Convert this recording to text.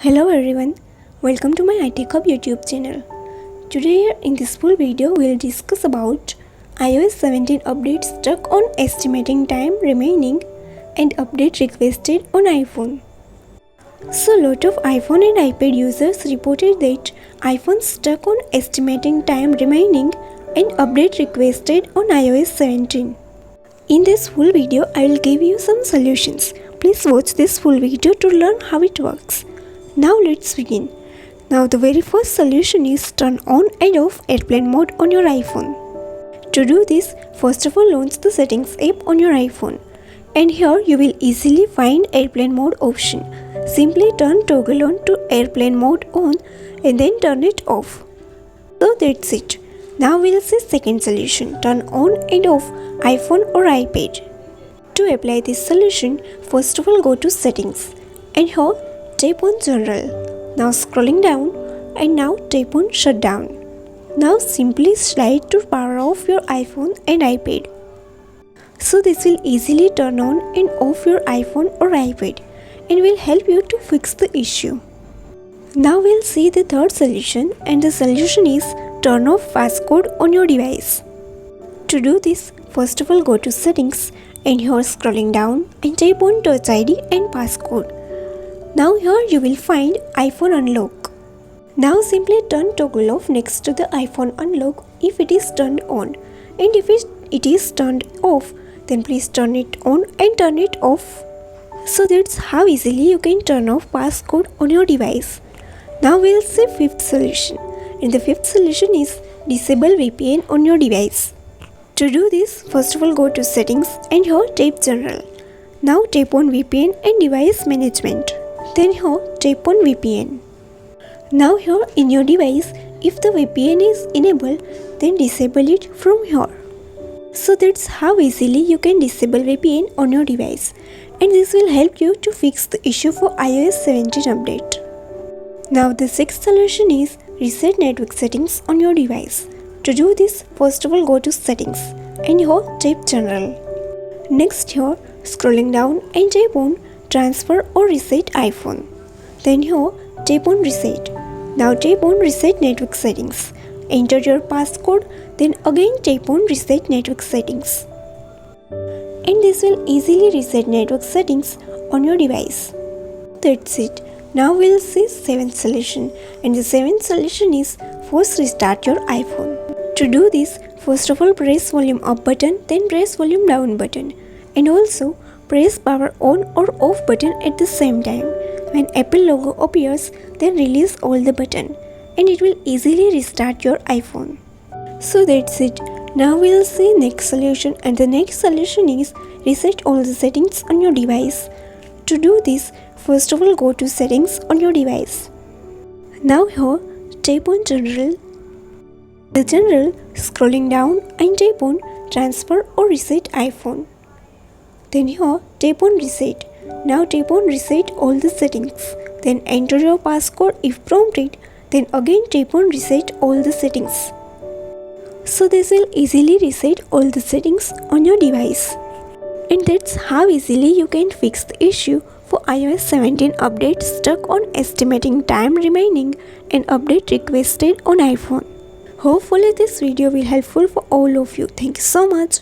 Hello everyone, welcome to my iTechHub YouTube channel. Today in this full video we will discuss about iOS 17 update stuck on estimating time remaining and update requested on iPhone. So lot of iPhone and iPad users reported that iPhone stuck on estimating time remaining and update requested on iOS 17. In this full video I will give you some solutions. Please watch this full video to learn how it works. Now let's begin. Now the very first solution is turn on and off airplane mode on your iPhone. To do this, first of all launch the settings app on your iPhone. And here you will easily find airplane mode option. Simply turn toggle on to airplane mode on and then turn it off. So that's it. Now we'll see second solution, turn on and off iPhone or iPad. To apply this solution, first of all go to settings and here tap on general. Now scrolling down and now tap on shutdown. Now simply slide to power off your iPhone and iPad. So this will easily turn on and off your iPhone or iPad and will help you to fix the issue. Now we'll see the third solution, and the solution is turn off passcode on your device. To do this, first of all go to settings and here scrolling down and tap on touch ID and passcode. Now here you will find iPhone unlock. Now simply turn toggle off next to the iPhone unlock if it is turned on, and if it is turned off then please turn it on and turn it off. So that's how easily you can turn off passcode on your device. Now we'll see fifth solution, and the fifth solution is disable VPN on your device. To do this, first of all go to settings and here tap general. Now tap on VPN and device management. Then here tap on VPN. Now here in your device, if the VPN is enabled, then disable it from here. So that's how easily you can disable VPN on your device, and this will help you to fix the issue for iOS 17 update. Now the sixth solution is reset network settings on your device. To do this, first of all go to settings and here tap general. Next here scrolling down and tap on transfer or reset iPhone. Then here tap on reset. Now tap on reset network settings. Enter your passcode, then again tap on reset network settings. And this will easily reset network settings on your device. That's it. Now we'll see seventh solution, and the seventh solution is force restart your iPhone. To do this, first of all press volume up button, then press volume down button, and also press power on or off button at the same time. When Apple logo appears, then release all the button and it will easily restart your iPhone. So that's it. Now we'll see next solution, and the next solution is reset all the settings on your device. To do this, first of all go to settings on your device. Now here tap on general. The general scrolling down and tap on transfer or reset iPhone. Then here tap on reset. Now tap on reset all the settings. Then enter your passcode if prompted. Then again tap on reset all the settings. So this will easily reset all the settings on your device. And that's how easily you can fix the issue for iOS 17 update stuck on estimating time remaining and update requested on iPhone. Hopefully this video will be helpful for all of you. Thank you so much.